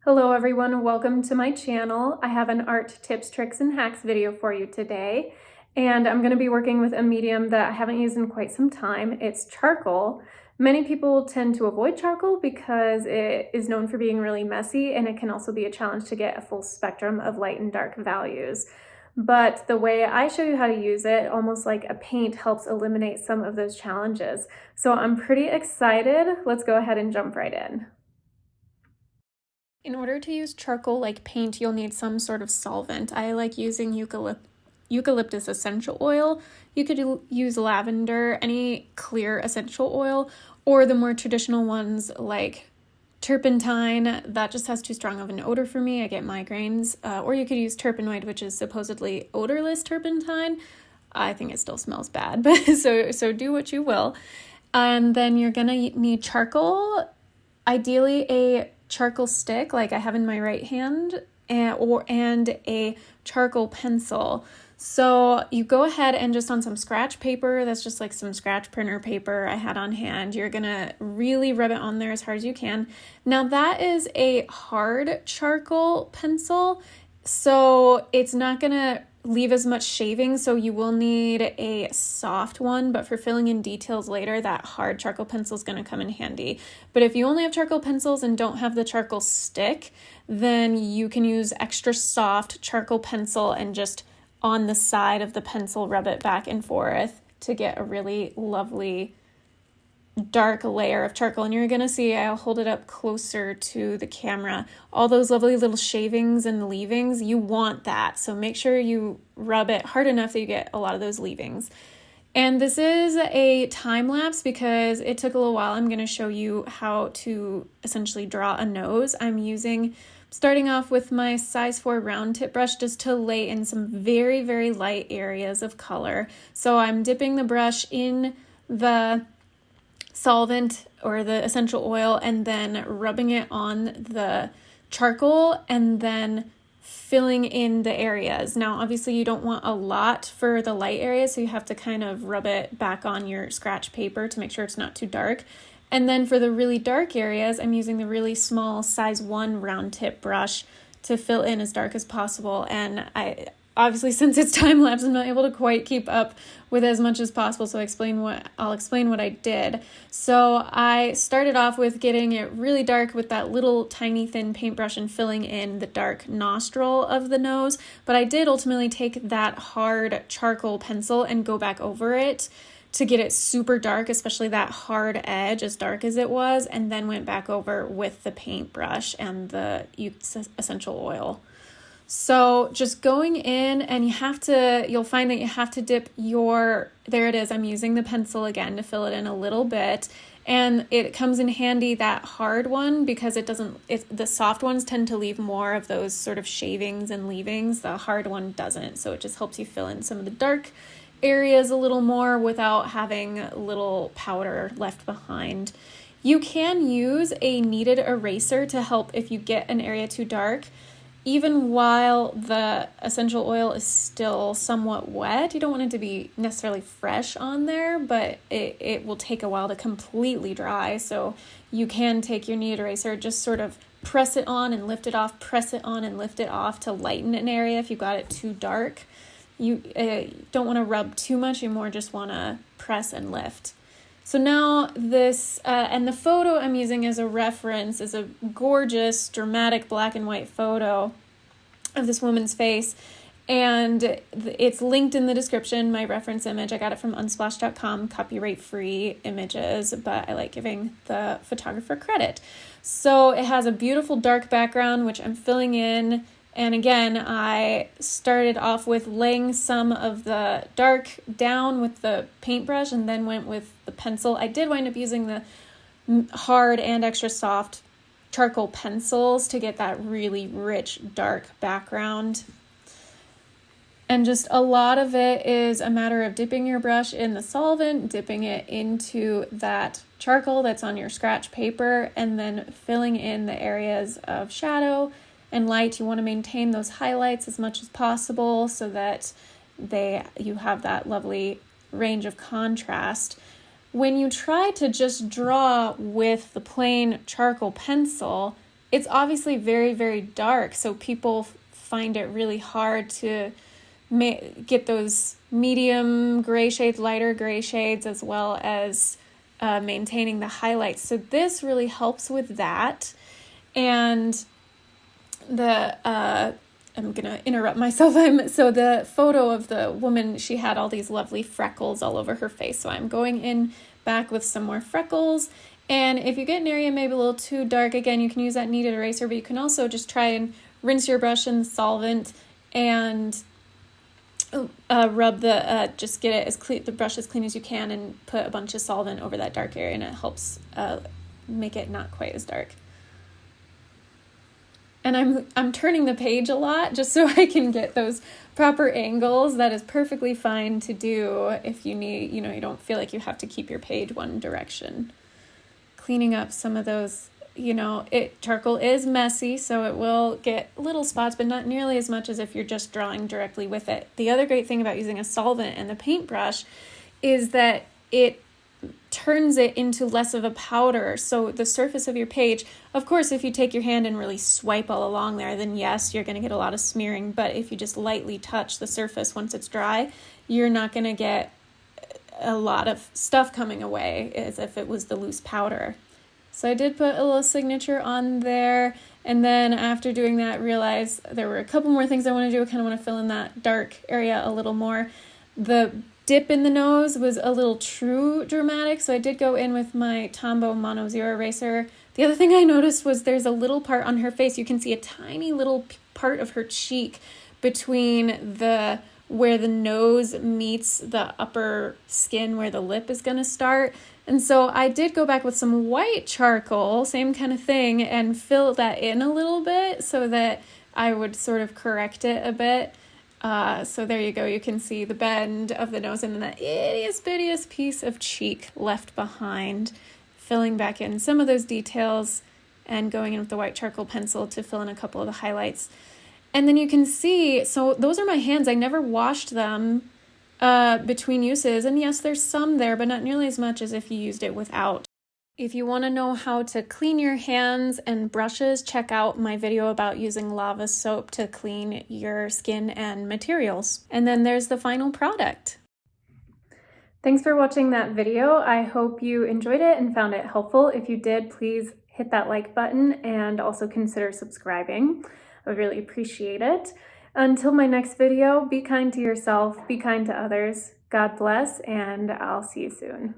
Hello everyone, welcome to my channel. I have an art tips, tricks, and hacks video for you today. And I'm going to be working with a medium that I haven't used in quite some time. It's charcoal. Many people tend to avoid charcoal because it is known for being really messy, and it can also be a challenge to get a full spectrum of light and dark values. But the way I show you how to use it, almost like a paint, helps eliminate some of those challenges. So I'm pretty excited. Let's go ahead and jump right in. In order to use charcoal like paint, you'll need some sort of solvent. I like using eucalyptus essential oil. You could use lavender, any clear essential oil, or the more traditional ones like turpentine. That just has too strong of an odor for me. I get migraines. Or you could use terpenoid, which is supposedly odorless turpentine. I think it still smells bad, but so do what you will. And then you're gonna need charcoal, ideally a charcoal stick like I have in my right hand, and a charcoal pencil. So you go ahead and just on some scratch paper, that's just like some scratch printer paper I had on hand, you're gonna really rub it on there as hard as you can. Now that is a hard charcoal pencil, so it's not gonna leave as much shaving, so you will need a soft one, but for filling in details later, that hard charcoal pencil is going to come in handy. But if you only have charcoal pencils and don't have the charcoal stick, then you can use extra soft charcoal pencil and just on the side of the pencil rub it back and forth to get a really lovely dark layer of charcoal. And you're gonna see, I'll hold it up closer to the camera, all those lovely little shavings and leavings, you want that. So make sure you rub it hard enough that you get a lot of those leavings. And this is a time lapse because it took a little while. I'm gonna show you how to essentially draw a nose. I'm starting off with my size 4 round tip brush just to lay in some very, very light areas of color. So I'm dipping the brush in the solvent or the essential oil and then rubbing it on the charcoal and then filling in the areas. Now obviously you don't want a lot for the light areas, so you have to kind of rub it back on your scratch paper to make sure it's not too dark. And then for the really dark areas, I'm using the really small size 1 round tip brush to fill in as dark as possible. And obviously, since it's time lapse, I'm not able to quite keep up with as much as possible, so I'll explain what I did. So I started off with getting it really dark with that little tiny thin paintbrush and filling in the dark nostril of the nose, but I did ultimately take that hard charcoal pencil and go back over it to get it super dark, especially that hard edge as dark as it was, and then went back over with the paintbrush and the essential oil. So just going in, and you'll find that you have to dip there it is, I'm using the pencil again to fill it in a little bit, and it comes in handy, that hard one, because the soft ones tend to leave more of those sort of shavings and leavings, the hard one doesn't, so it just helps you fill in some of the dark areas a little more without having little powder left behind. You can use a kneaded eraser to help if you get an area too dark. Even while the essential oil is still somewhat wet, you don't want it to be necessarily fresh on there, but it will take a while to completely dry. So you can take your kneaded eraser, just sort of press it on and lift it off, press it on and lift it off to lighten an area if you got it too dark. You don't want to rub too much, you more just want to press and lift. So now this, and the photo I'm using as a reference is a gorgeous, dramatic black and white photo of this woman's face. And it's linked in the description, my reference image. I got it from unsplash.com, copyright-free images, but I like giving the photographer credit. So it has a beautiful dark background, which I'm filling in. And again, I started off with laying some of the dark down with the paintbrush and then went with the pencil. I did wind up using the hard and extra soft charcoal pencils to get that really rich, dark background. And just a lot of it is a matter of dipping your brush in the solvent, dipping it into that charcoal that's on your scratch paper, and then filling in the areas of shadow and light. You want to maintain those highlights as much as possible so that you have that lovely range of contrast. When you try to just draw with the plain charcoal pencil, it's obviously very, very dark, so people find it really hard to get those medium gray shades, lighter gray shades, as well as maintaining the highlights. So this really helps with that. And I'm gonna interrupt myself. So the photo of the woman, she had all these lovely freckles all over her face. So I'm going in back with some more freckles. And if you get an area maybe a little too dark, again, you can use that kneaded eraser, but you can also just try and rinse your brush in solvent and rub just get it the brush as clean as you can, and put a bunch of solvent over that dark area, and it helps make it not quite as dark. And I'm turning the page a lot just so I can get those proper angles. That is perfectly fine to do if you need, you don't feel like you have to keep your page one direction. Cleaning up some of those, charcoal is messy, so it will get little spots, but not nearly as much as if you're just drawing directly with it. The other great thing about using a solvent and the paintbrush is that it turns it into less of a powder. So the surface of your page, of course, if you take your hand and really swipe all along there, then yes, you're going to get a lot of smearing. But if you just lightly touch the surface once it's dry, you're not going to get a lot of stuff coming away as if it was the loose powder. So I did put a little signature on there. And then after doing that, realized there were a couple more things I want to do. I kind of want to fill in that dark area a little more. The dip in the nose was a little too dramatic, so I did go in with my Tombow Mono Zero eraser. The other thing I noticed was there's a little part on her face. You can see a tiny little part of her cheek between where the nose meets the upper skin where the lip is going to start. And so I did go back with some white charcoal, same kind of thing, and fill that in a little bit so that I would sort of correct it a bit. So there you go. You can see the bend of the nose and then that ittiest piece of cheek left behind, filling back in some of those details and going in with the white charcoal pencil to fill in a couple of the highlights. And then you can see, so those are my hands. I never washed them between uses. And yes, there's some there, but not nearly as much as if you used it without. If you want to know how to clean your hands and brushes, check out my video about using lava soap to clean your skin and materials. And then there's the final product. Thanks for watching that video. I hope you enjoyed it and found it helpful. If you did, please hit that like button and also consider subscribing. I would really appreciate it. Until my next video, be kind to yourself, be kind to others. God bless, and I'll see you soon.